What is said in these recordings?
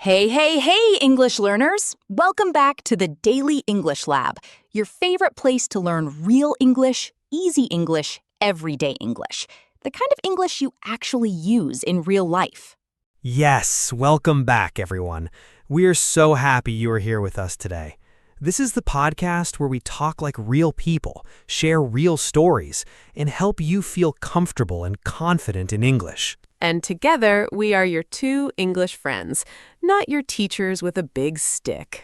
Hey, hey, hey, English learners! Welcome back to the Daily English Lab, your favorite place to learn real English, easy English, everyday English. The kind of English you actually use in real life. Yes, welcome back, everyone. We are so happy you are here with us today. This is the podcast where we talk like real people, share real stories, and help you feel comfortable and confident in English. And together, we are your two English friends, not your teachers with a big stick.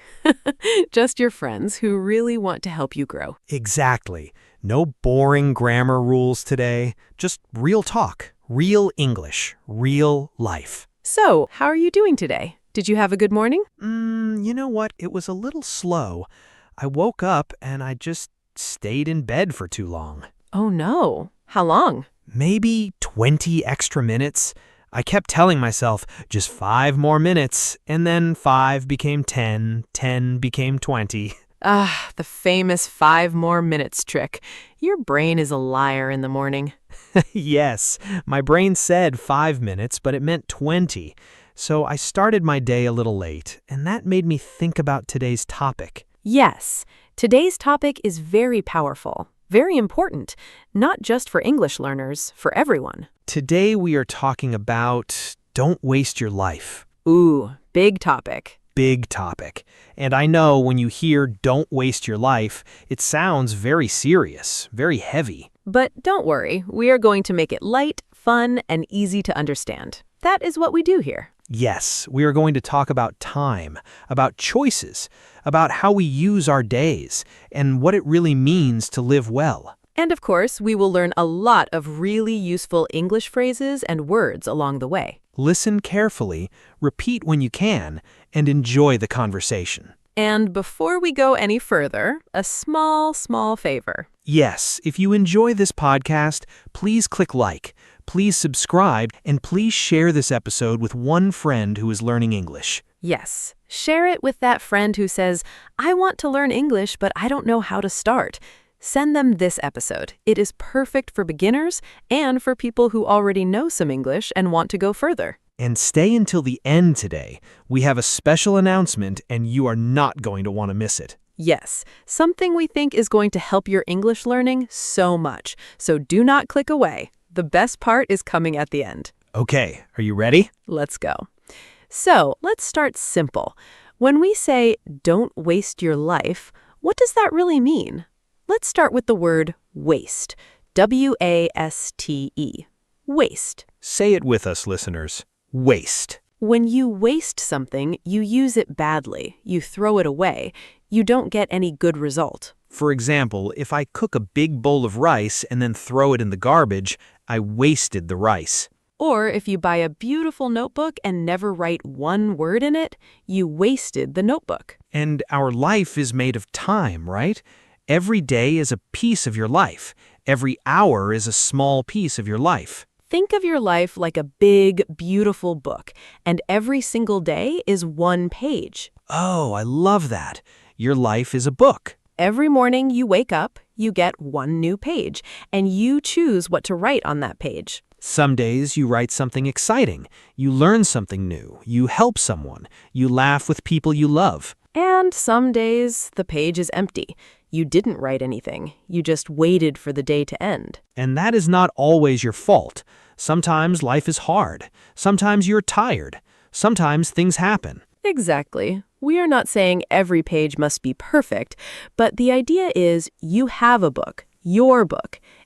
Just your friends who really want to help you grow. Exactly. No boring grammar rules today, just real talk, real English, real life. So, how are you doing today? Did you have a good morning? You know what? It was a little slow. I woke up and I just stayed in bed for too long. Oh no. How long? Maybe 20 extra minutes. I kept telling myself, just 5 more minutes, and then 5 became 10, 10 became 20. The famous 5 more minutes trick. Your brain is a liar in the morning. Yes, my brain said 5 minutes, but it meant 20. So I started my day a little late, and that made me think about today's topic. Yes, today's topic is very powerful, very important, not just for English learners, for everyone. Today we are talking about don't waste your life. Ooh, big topic. Big topic. And I know when you hear don't waste your life, it sounds very serious, very heavy. But don't worry, we are going to make it light, fun, and easy to understand. That is what we do here. Yes, we are going to talk about time, about choices, about how we use our days, and what it really means to live well. And of course, we will learn a lot of really useful English phrases and words along the way. Listen carefully, repeat when you can, and enjoy the conversation. And before we go any further, a small favor. Yes, if you enjoy this podcast, please click like, please subscribe, and please share this episode with one friend who is learning English. Yes, share it with that friend who says, I want to learn English, but I don't know how to start. Send them this episode. It is perfect for beginners and for people who already know some English and want to go further. And stay until the end today. We have a special announcement, and you are not going to want to miss it. Yes, something we think is going to help your English learning so much. So do not click away. The best part is coming at the end. Okay, are you ready? Let's go. So let's start simple. When we say don't waste your life, what does that really mean? Let's start with the word waste. W-A-S-T-E. Waste. Say it with us, listeners. Waste. When you waste something, you use it badly. You throw it away. You don't get any good result. For example, if I cook a big bowl of rice and then throw it in the garbage, I wasted the rice. Or if you buy a beautiful notebook and never write one word in it, you wasted the notebook. And our life is made of time, right? Every day is a piece of your life. Every hour is a small piece of your life. Think of your life like a big, beautiful book, and every single day is one page. Oh, I love that. Your life is a book. Every morning you wake up, you get one new page, and you choose what to write on that page. Some days you write something exciting. You learn something new. You help someone. You laugh with people you love. And some days the page is empty. You didn't write anything. You just waited for the day to end. And that is not always your fault. Sometimes life is hard. Sometimes you're tired. Sometimes things happen. Exactly. We are not saying every page must be perfect, but the idea is you have a book,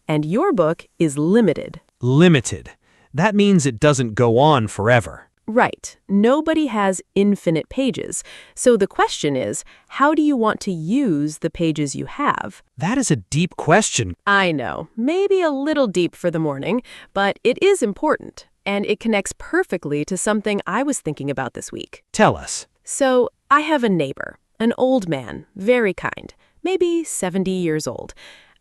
and your book is limited. Limited. That means it doesn't go on forever. Right. Nobody has infinite pages. So the question is, how do you want to use the pages you have? That is a deep question. I know, maybe a little deep for the morning, but it is important, and it connects perfectly to something I was thinking about this week. Tell us. So, I have a neighbor, an old man, very kind, maybe 70 years old.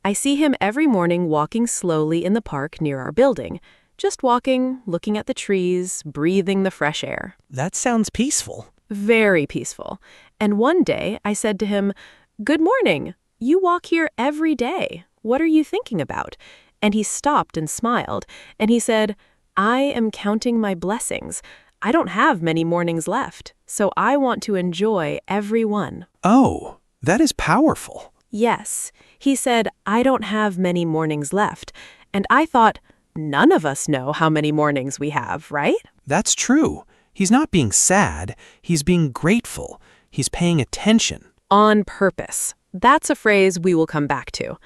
I see him every morning walking slowly in the park near our building. Just walking, looking at the trees, breathing the fresh air. That sounds peaceful. Very peaceful. And one day I said to him, "Good morning. You walk here every day. What are you thinking about?" And he stopped and smiled. And he said, "I am counting my blessings. I don't have many mornings left, so I want to enjoy every one. Oh, that is powerful. Yes, he said, I don't have many mornings left. And I thought, none of us know how many mornings we have, right? That's true. He's not being sad. He's being grateful. He's paying attention. On purpose. That's a phrase we will come back to.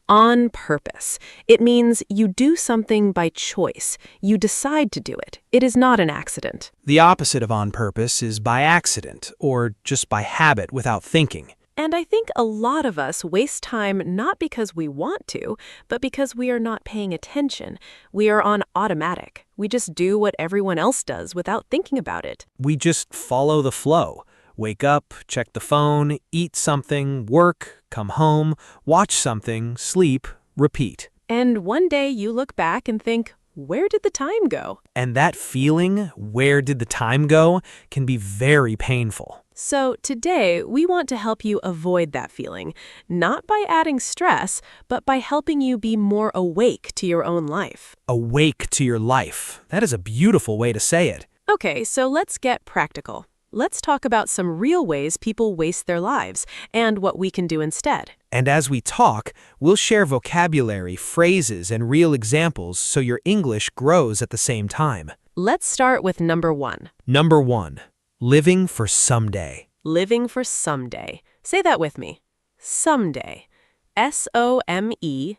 On purpose. It means you do something by choice. You decide to do it. It is not an accident. The opposite of on purpose is by accident, or just by habit without thinking. And I think a lot of us waste time not because we want to, but because we are not paying attention. We are on automatic. We just do what everyone else does without thinking about it. We just follow the flow. Wake up, check the phone, eat something, work, come home, watch something, sleep, repeat. And one day you look back and think, where did the time go? And that feeling, where did the time go, can be very painful. So today, we want to help you avoid that feeling, not by adding stress, but by helping you be more awake to your own life. Awake to your life. That is a beautiful way to say it. Okay, so let's get practical. Let's talk about some real ways people waste their lives and what we can do instead. And as we talk, we'll share vocabulary, phrases, and real examples so your English grows at the same time. Let's start with number 1. Number 1. Living for someday. Living for someday. Say that with me. Someday. Someday.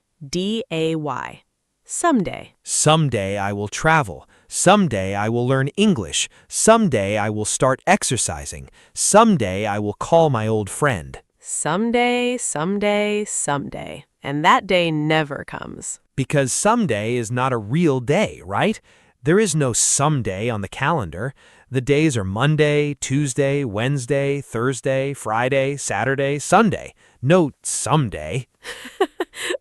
Someday. Someday I will travel. Someday I will learn English. Someday I will start exercising. Someday I will call my old friend. Someday, someday, someday. And that day never comes. Because someday is not a real day, right? There is no someday on the calendar. The days are Monday, Tuesday, Wednesday, Thursday, Friday, Saturday, Sunday. No someday.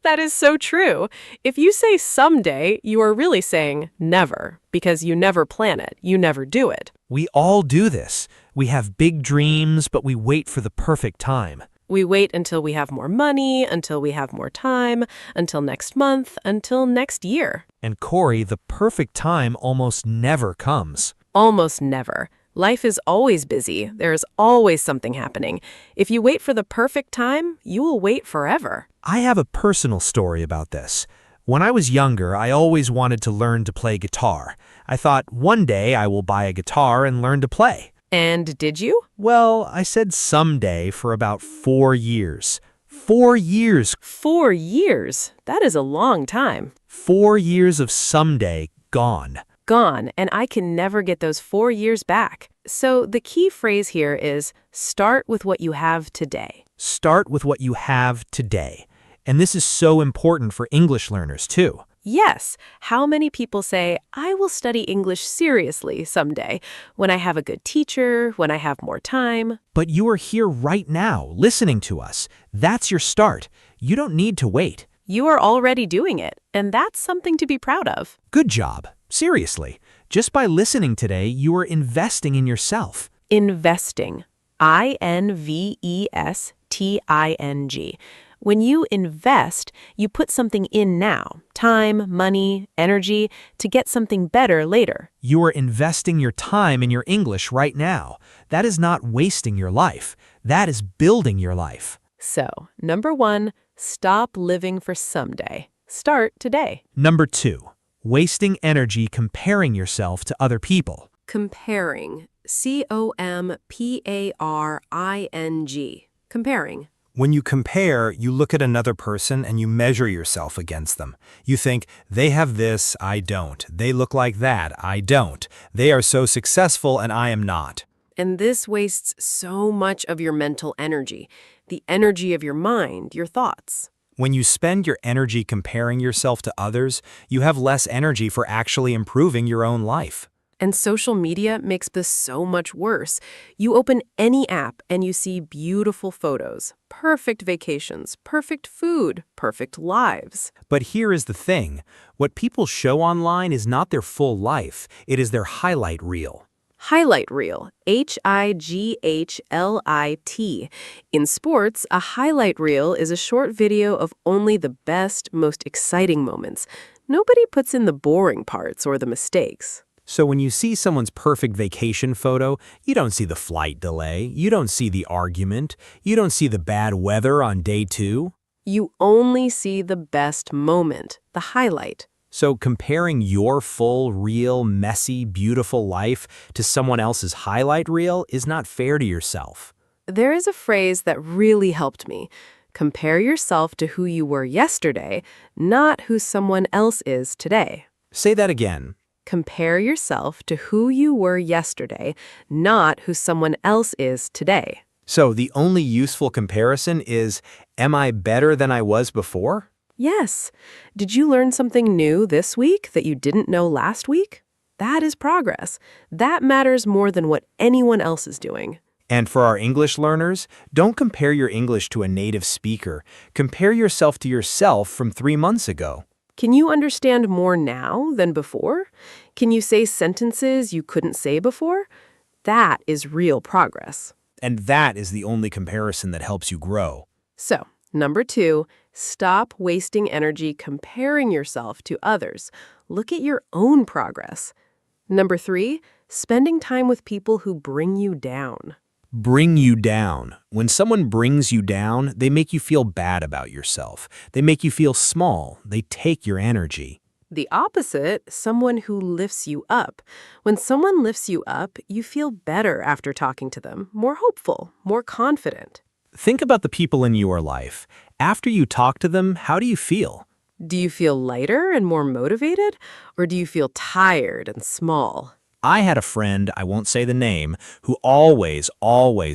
That is so true. If you say someday, you are really saying never, because you never plan it, you never do it. We all do this. We have big dreams, but we wait for the perfect time. We wait until we have more money, until we have more time, until next month, until next year. And Corey, the perfect time almost never comes. Almost never. Life is always busy. There is always something happening. If you wait for the perfect time, you will wait forever. I have a personal story about this. When I was younger, I always wanted to learn to play guitar. I thought one day I will buy a guitar and learn to play. And did you? Well, I said someday for about 4 years. 4 years. 4 years? That is a long time. 4 years of someday gone. Gone, and I can never get those 4 years back. So the key phrase here is start with what you have today. Start with what you have today. And this is so important for English learners too. Yes. How many people say, I will study English seriously someday, when I have a good teacher, when I have more time? But you are here right now, listening to us. That's your start. You don't need to wait. You are already doing it, and that's something to be proud of. Good job. Seriously. Just by listening today, you are investing in yourself. Investing. Investing. When you invest, you put something in now, time, money, energy, to get something better later. You are investing your time in your English right now. That is not wasting your life. That is building your life. So, number 1, stop living for someday. Start today. Number 2, wasting energy comparing yourself to other people. Comparing. Comparing. Comparing. When you compare, you look at another person and you measure yourself against them. You think, they have this, I don't. They look like that, I don't. They are so successful and I am not. And this wastes so much of your mental energy, the energy of your mind, your thoughts. When you spend your energy comparing yourself to others, you have less energy for actually improving your own life. And social media makes this so much worse. You open any app and you see beautiful photos, perfect vacations, perfect food, perfect lives. But here is the thing. What people show online is not their full life. It is their highlight reel. Highlight reel. Hightlit. In sports, a highlight reel is a short video of only the best, most exciting moments. Nobody puts in the boring parts or the mistakes. So when you see someone's perfect vacation photo, you don't see the flight delay, you don't see the argument, you don't see the bad weather on day 2. You only see the best moment, the highlight. So comparing your full, real, messy, beautiful life to someone else's highlight reel is not fair to yourself. There is a phrase that really helped me. Compare yourself to who you were yesterday, not who someone else is today. Say that again. Compare yourself to who you were yesterday, not who someone else is today. So the only useful comparison is, am I better than I was before? Yes. Did you learn something new this week that you didn't know last week? That is progress. That matters more than what anyone else is doing. And for our English learners, don't compare your English to a native speaker. Compare yourself to yourself from 3 months ago. Can you understand more now than before? Can you say sentences you couldn't say before? That is real progress. And that is the only comparison that helps you grow. So, number 2, stop wasting energy comparing yourself to others. Look at your own progress. Number 3, spending time with people who bring you down. Bring you down. When someone brings you down, they make you feel bad about yourself. They make you feel small. They take your energy. The opposite, someone who lifts you up. When someone lifts you up, you feel better after talking to them, more hopeful, more confident. Think about the people in your life. After you talk to them, how do you feel? Do you feel lighter and more motivated, or do you feel tired and small? I had a friend, I won't say the name, who always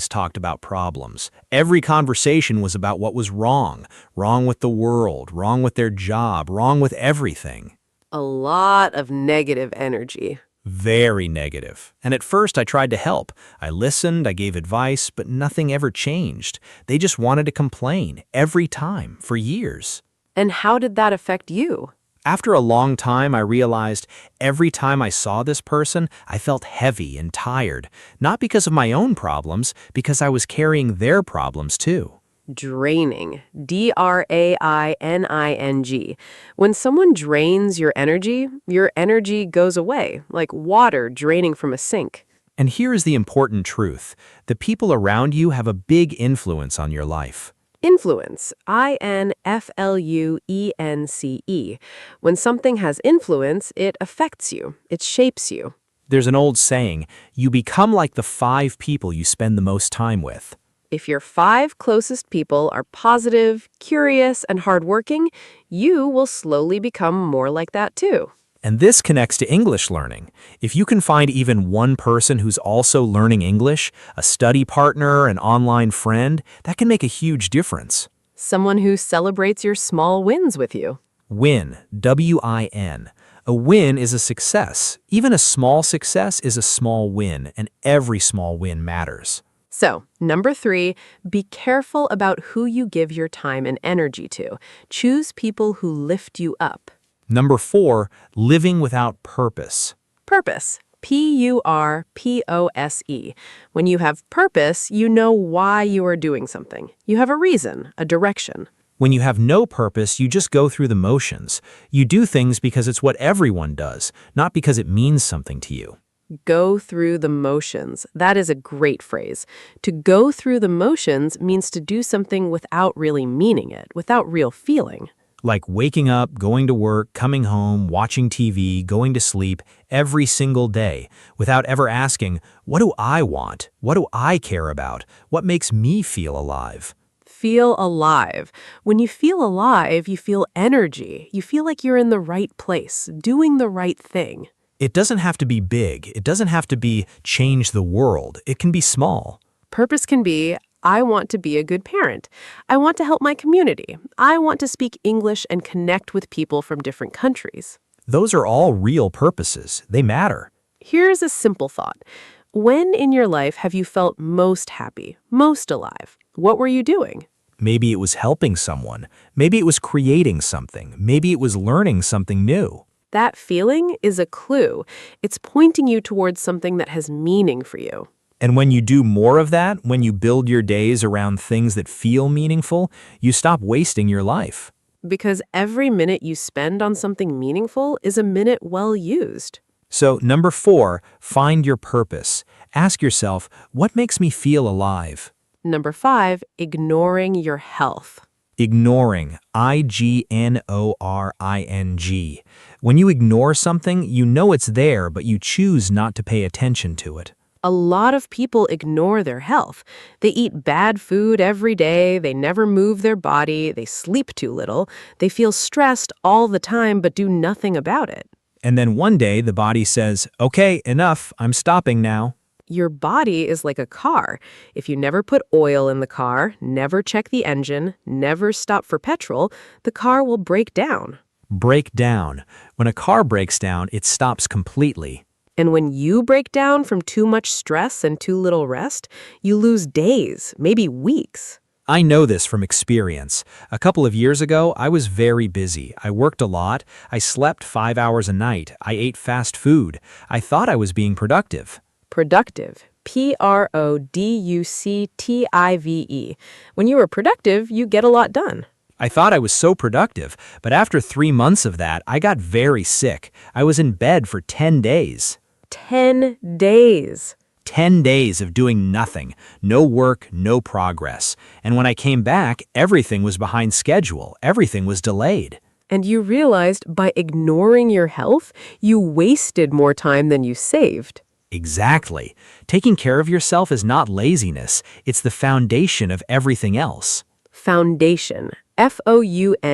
talked about problems. Every conversation was about what was wrong with the world, wrong with their job, wrong with everything. A lot of negative energy. Very negative. And at first I tried to help. I listened, I gave advice, but nothing ever changed. They just wanted to complain every time for years. And how did that affect you? After a long time, I realized every time I saw this person, I felt heavy and tired, not because of my own problems, because I was carrying their problems too. Draining. D-R-A-I-N-I-N-G. When someone drains your energy goes away, like water draining from a sink. And here is the important truth. The people around you have a big influence on your life. Influence. I-N-F-L-U-E-N-C-E. When something has influence, it affects you. It shapes you. There's an old saying, you become like the 5 people you spend the most time with. If your 5 closest people are positive, curious, and hardworking, you will slowly become more like that too. And this connects to English learning. If you can find even one person who's also learning English, a study partner, an online friend, that can make a huge difference. Someone who celebrates your small wins with you. Win, W-I-N. A win is a success. Even a small success is a small win, and every small win matters. So, number 3, be careful about who you give your time and energy to. Choose people who lift you up. Number 4, living without purpose. Purpose. P-U-R-P-O-S-E. When you have purpose, you know why you are doing something. You have a reason, a direction. When you have no purpose, you just go through the motions. You do things because it's what everyone does, not because it means something to you. Go through the motions. That is a great phrase. To go through the motions means to do something without really meaning it, without real feeling. Like waking up, going to work, coming home, watching TV, going to sleep every single day without ever asking, what do I want? What do I care about? What makes me feel alive? Feel alive. When you feel alive, you feel energy. You feel like you're in the right place, doing the right thing. It doesn't have to be big. It doesn't have to be change the world. It can be small. Purpose can be, I want to be a good parent. I want to help my community. I want to speak English and connect with people from different countries. Those are all real purposes. They matter. Here's a simple thought. When in your life have you felt most happy, most alive? What were you doing? Maybe it was helping someone. Maybe it was creating something. Maybe it was learning something new. That feeling is a clue. It's pointing you towards something that has meaning for you. And when you do more of that, when you build your days around things that feel meaningful, you stop wasting your life. Because every minute you spend on something meaningful is a minute well used. So, number 4, find your purpose. Ask yourself, what makes me feel alive? Number 5, ignoring your health. Ignoring, ignoring. When you ignore something, you know it's there, but you choose not to pay attention to it. A lot of people ignore their health. They eat bad food every day, they never move their body, they sleep too little, they feel stressed all the time but do nothing about it. And then one day the body says, okay, enough, I'm stopping now. Your body is like a car. If you never put oil in the car, never check the engine, never stop for petrol, the car will break down. Break down. When a car breaks down, it stops completely. And when you break down from too much stress and too little rest, you lose days, maybe weeks. I know this from experience. A couple of years ago, I was very busy. I worked a lot. I slept 5 hours a night. I ate fast food. I thought I was being productive. Productive. Productive. When you are productive, you get a lot done. I thought I was so productive, but after 3 months of that, I got very sick. I was in bed for 10 days. 10 days. 10 days of doing nothing, no work, no progress. And when I came back, everything was behind schedule. Everything was delayed. And you realized by ignoring your health, you wasted more time than you saved. Exactly. Taking care of yourself is not laziness. It's the foundation of everything else. Foundation. Foundation.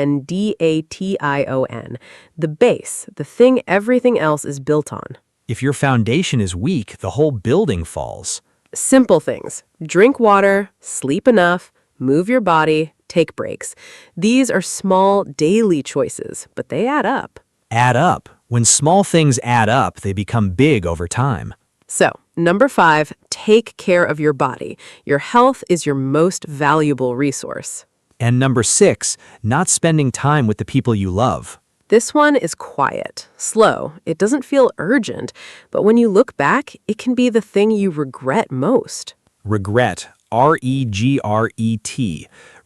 The base, the thing everything else is built on. If your foundation is weak, the whole building falls. Simple things. Drink water, sleep enough, move your body, take breaks. These are small daily choices, but they add up. Add up. When small things add up, they become big over time. So, number 5, take care of your body. Your health is your most valuable resource. And number 6, not spending time with the people you love. This one is quiet, slow. It doesn't feel urgent, but when you look back, it can be the thing you regret most. Regret. Regret.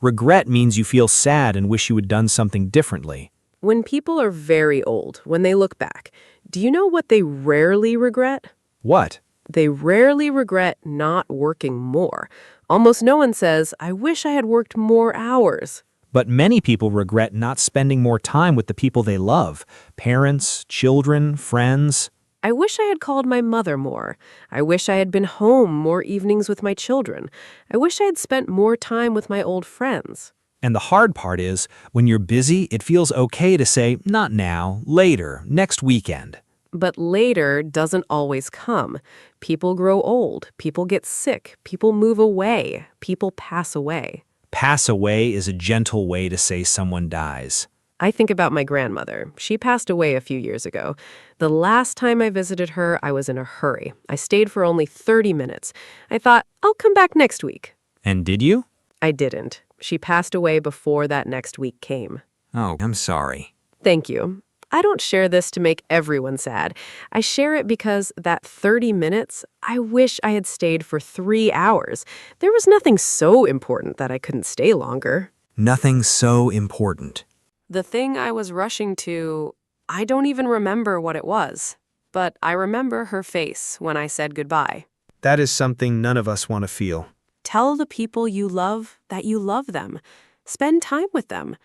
Regret means you feel sad and wish you had done something differently. When people are very old, when they look back, do you know what they rarely regret? What? They rarely regret not working more. Almost no one says, I wish I had worked more hours. But many people regret not spending more time with the people they love. Parents, children, friends. I wish I had called my mother more. I wish I had been home more evenings with my children. I wish I had spent more time with my old friends. And the hard part is, when you're busy, it feels okay to say, not now, later, next weekend. But later doesn't always come. People grow old, people get sick, people move away, people pass away. Pass away is a gentle way to say someone dies. I think about my grandmother. She passed away a few years ago. The last time I visited her, I was in a hurry. I stayed for only 30 minutes. I thought, I'll come back next week. And did you? I didn't. She passed away before that next week came. Oh, I'm sorry. Thank you. I don't share this to make everyone sad. I share it because that 30 minutes, I wish I had stayed for 3 hours. There was nothing so important that I couldn't stay longer. Nothing so important. The thing I was rushing to, I don't even remember what it was. But I remember her face when I said goodbye. That is something none of us want to feel. Tell the people you love that you love them. Spend time with them.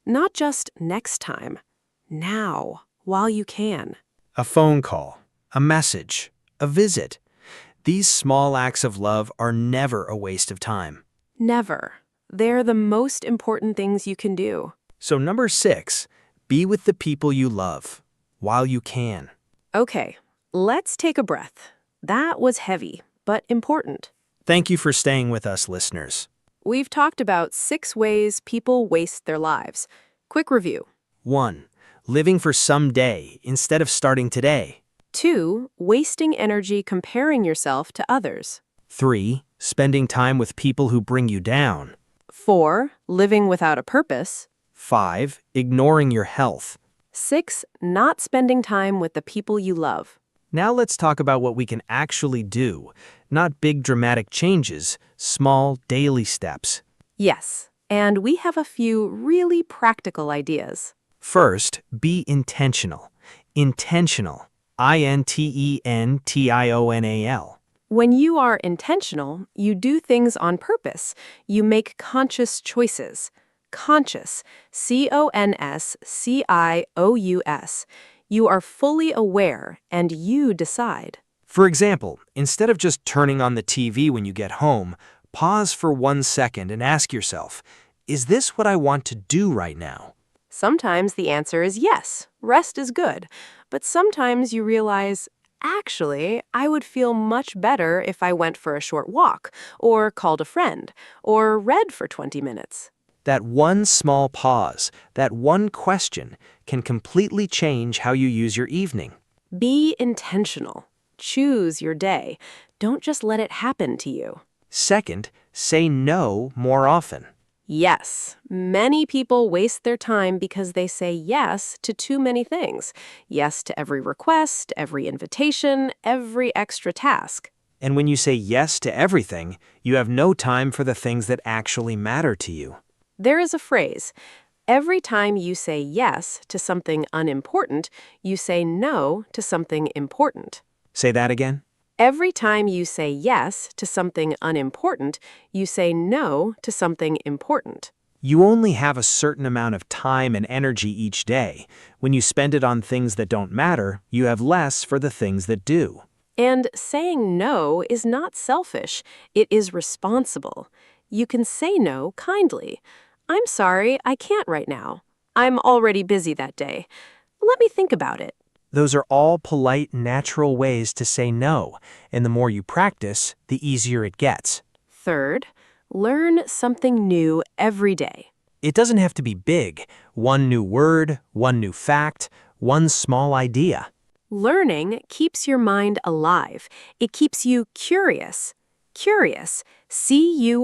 Not just next time. Now, while you can. A phone call, a message, a visit. These small acts of love are never a waste of time. Never. They're the most important things you can do. So number 6, be with the people you love while you can. Okay, let's take a breath. That was heavy, but important. Thank you for staying with us, listeners. We've talked about 6 ways people waste their lives. Quick review. 1. Living for someday instead of starting today. 2. Wasting energy comparing yourself to others. 3. Spending time with people who bring you down. 4. Living without a purpose. 5. Ignoring your health. 6. Not spending time with the people you love. Now let's talk about what we can actually do. Not big dramatic changes, small daily steps. Yes, and we have a few really practical ideas. First, be intentional. Intentional. intentional. When you are intentional, you do things on purpose. You make conscious choices. Conscious, C-O-N-S-C-I-O-U-S. You are fully aware, and you decide. For example, instead of just turning on the TV when you get home, pause for 1 second and ask yourself, is this what I want to do right now? Sometimes the answer is yes, rest is good. But sometimes you realize, actually, I would feel much better if I went for a short walk, or called a friend, or read for 20 minutes. That one small pause, that one question, can completely change how you use your evening. Be intentional. Choose your day. Don't just let it happen to you. Second, say no more often. Yes, many people waste their time because they say yes to too many things. Yes to every request, every invitation, every extra task. And when you say yes to everything, you have no time for the things that actually matter to you. There is a phrase, every time you say yes to something unimportant, you say no to something important. Say that again. Every time you say yes to something unimportant, you say no to something important. You only have a certain amount of time and energy each day. When you spend it on things that don't matter, you have less for the things that do. And saying no is not selfish. It is responsible. You can say no kindly. I'm sorry, I can't right now. I'm already busy that day. Let me think about it. Those are all polite, natural ways to say no, and the more you practice, the easier it gets. Third, learn something new every day. It doesn't have to be big. One new word, one new fact, one small idea. Learning keeps your mind alive. It keeps you curious. Curious, C-U-R-I-O-U-S.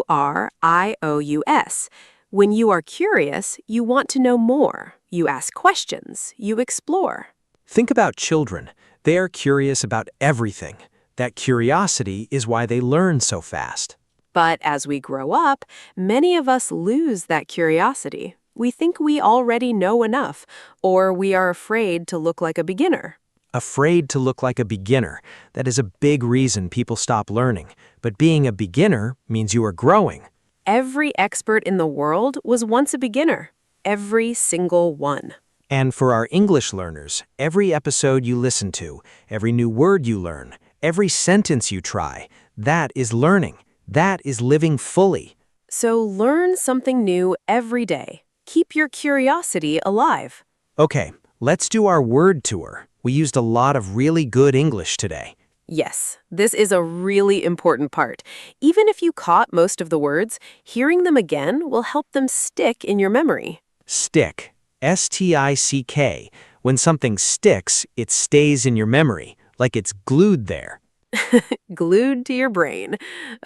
When you are curious, you want to know more. You ask questions. You explore. Think about children. They are curious about everything. That curiosity is why they learn so fast. But as we grow up, many of us lose that curiosity. We think we already know enough, or we are afraid to look like a beginner. Afraid to look like a beginner. That is a big reason people stop learning. But being a beginner means you are growing. Every expert in the world was once a beginner. Every single one. And for our English learners, every episode you listen to, every new word you learn, every sentence you try, that is learning. That is living fully. So learn something new every day. Keep your curiosity alive. Okay, let's do our word tour. We used a lot of really good English today. Yes, this is a really important part. Even if you caught most of the words, hearing them again will help them stick in your memory. Stick. S-T-I-C-K. When something sticks, it stays in your memory, like it's glued there. Glued to your brain.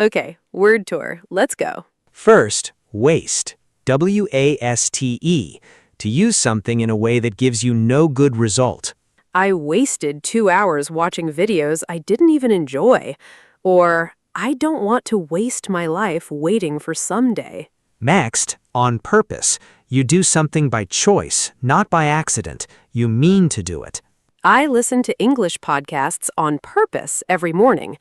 Okay, word tour. Let's go. First, waste. W-A-S-T-E. To use something in a way that gives you no good result. I wasted 2 hours watching videos I didn't even enjoy. Or, I don't want to waste my life waiting for someday. Next, on purpose. You do something by choice, not by accident. You mean to do it. I listen to English podcasts on purpose every morning.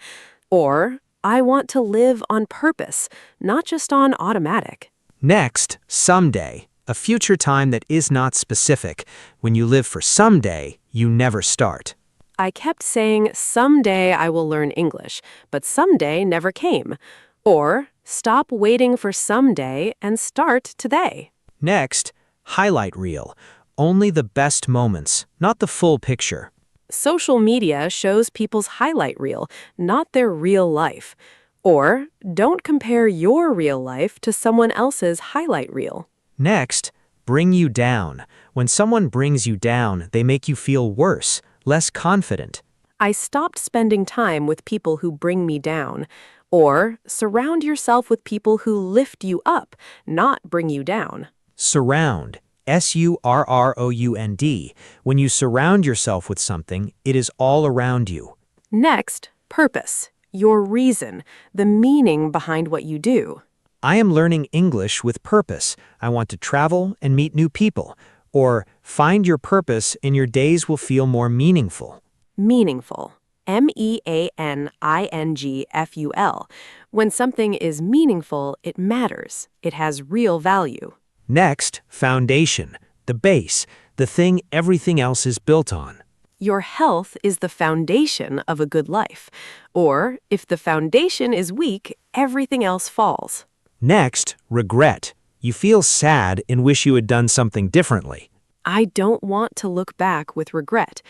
Or, I want to live on purpose, not just on automatic. Next, someday. A future time that is not specific. When you live for someday, you never start. I kept saying, someday I will learn English, but someday never came. Or, stop waiting for someday and start today. Next, highlight reel. Only the best moments, not the full picture. Social media shows people's highlight reel, not their real life. Or, don't compare your real life to someone else's highlight reel. Next, bring you down. When someone brings you down, they make you feel worse, less confident. I stopped spending time with people who bring me down. Or, surround yourself with people who lift you up, not bring you down. Surround. S-U-R-R-O-U-N-D. When you surround yourself with something, it is all around you. Next, purpose. Your reason, the meaning behind what you do. I am learning English with purpose. I want to travel and meet new people. Or, find your purpose and your days will feel more meaningful. Meaningful. meaningful. When something is meaningful, it matters. It has real value. Next, foundation, the base, the thing everything else is built on. Your health is the foundation of a good life. Or, if the foundation is weak, everything else falls. Next, regret. You feel sad and wish you had done something differently. I don't want to look back with regret.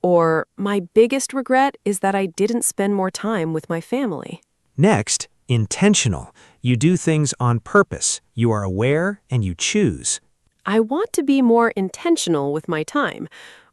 Or, my biggest regret is that I didn't spend more time with my family. Next, intentional. You do things on purpose. You are aware and you choose. I want to be more intentional with my time.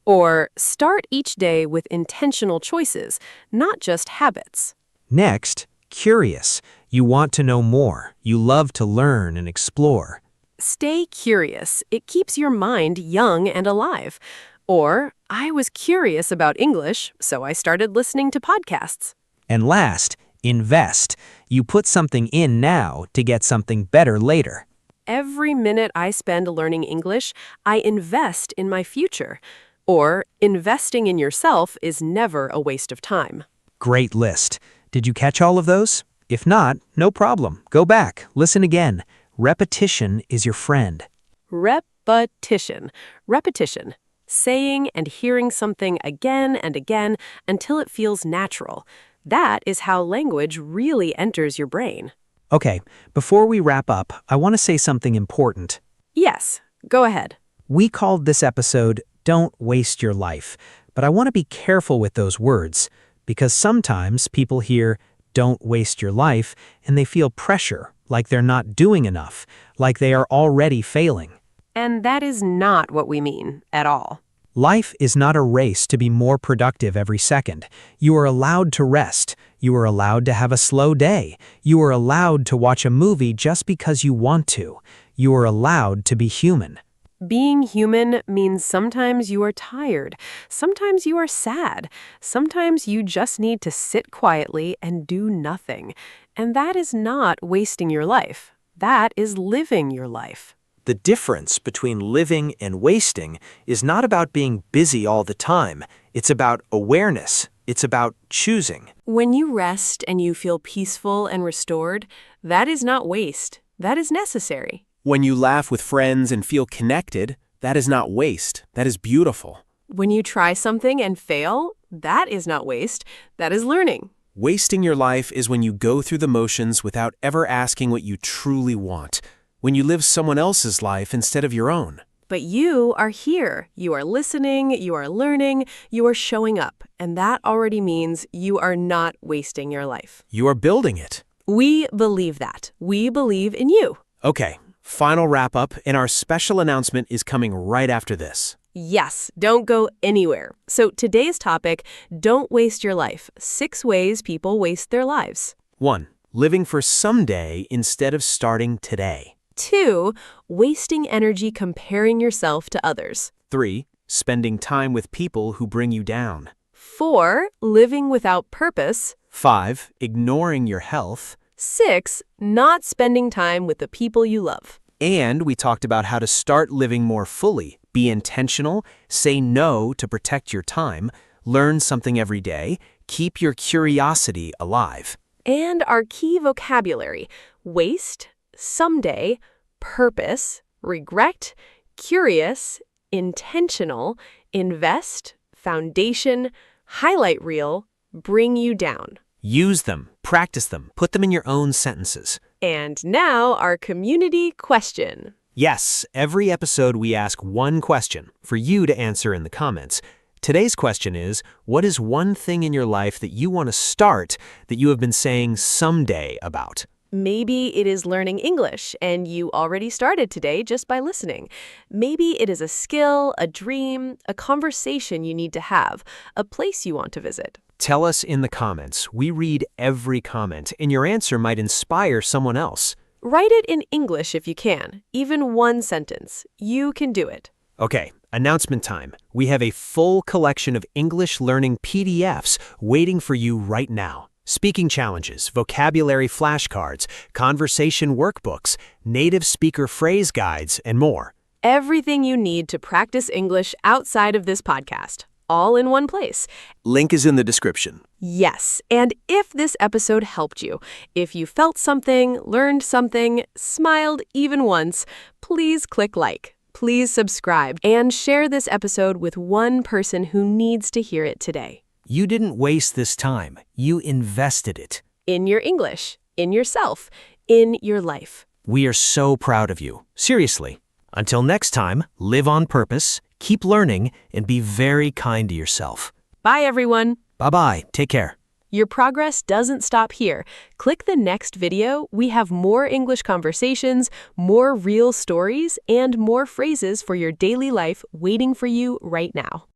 Or, start each day with intentional choices, not just habits. Next, curious. You want to know more. You love to learn and explore. Stay curious. It keeps your mind young and alive. Or, I was curious about English, so I started listening to podcasts. And last, invest. You put something in now to get something better later. Every minute I spend learning English, I invest in my future. Or, investing in yourself is never a waste of time. Great list. Did you catch all of those? If not, no problem. Go back. Listen again. Repetition is your friend. Repetition. Repetition. Saying and hearing something again and again until it feels natural. That is how language really enters your brain. Okay, before we wrap up, I want to say something important. Yes, go ahead. We called this episode Don't Waste Your Life, but I want to be careful with those words because sometimes people hear don't waste your life and they feel pressure, like they're not doing enough, like they are already failing. And that is not what we mean at all. Life is not a race to be more productive every second. You are allowed to rest. You are allowed to have a slow day. You are allowed to watch a movie just because you want to. You are allowed to be human. Being human means sometimes you are tired, sometimes you are sad, sometimes you just need to sit quietly and do nothing. And that is not wasting your life. That is living your life. The difference between living and wasting is not about being busy all the time. It's about awareness. It's about choosing. When you rest and you feel peaceful and restored, that is not waste. That is necessary. When you laugh with friends and feel connected, that is not waste. That is beautiful. When you try something and fail, that is not waste. That is learning. Wasting your life is when you go through the motions without ever asking what you truly want. When you live someone else's life instead of your own. But you are here. You are listening. You are learning. You are showing up. And that already means you are not wasting your life. You are building it. We believe that. We believe in you. Okay, final wrap-up, and our special announcement is coming right after this. Yes, don't go anywhere. So today's topic, don't waste your life. 6 ways people waste their lives. 1. Living for someday instead of starting today. 2. Wasting energy comparing yourself to others. 3. Spending time with people who bring you down. 4. Living without purpose. 5. Ignoring your health. 6. Not spending time with the people you love. And we talked about how to start living more fully, be intentional, say no to protect your time, learn something every day, keep your curiosity alive. And our key vocabulary: waste, someday, purpose, regret, curious, intentional, invest, foundation, highlight reel, bring you down. Use them, practice them, put them in your own sentences. And now our community question. Yes, every episode we ask one question for you to answer in the comments. Today's question is, what is one thing in your life that you want to start that you have been saying someday about? Maybe it is learning English, and you already started today just by listening. Maybe it is a skill, a dream, a conversation you need to have, a place you want to visit. Tell us in the comments. We read every comment, and your answer might inspire someone else. Write it in English if you can, even one sentence. You can do it. Okay, announcement time. We have a full collection of English learning PDFs waiting for you right now. Speaking challenges, vocabulary flashcards, conversation workbooks, native speaker phrase guides, and more. Everything you need to practice English outside of this podcast. all in one place. Link is in the description. Yes, and if this episode helped you, if you felt something, learned something, smiled even once, please click like, please subscribe, and share this episode with one person who needs to hear it today. You didn't waste this time. You invested it. In your English, in yourself, in your life. We are so proud of you. Seriously. Until next time, live on purpose, keep learning, and be very kind to yourself. Bye, everyone. Bye-bye. Take care. Your progress doesn't stop here. Click the next video. We have more English conversations, more real stories, and more phrases for your daily life waiting for you right now.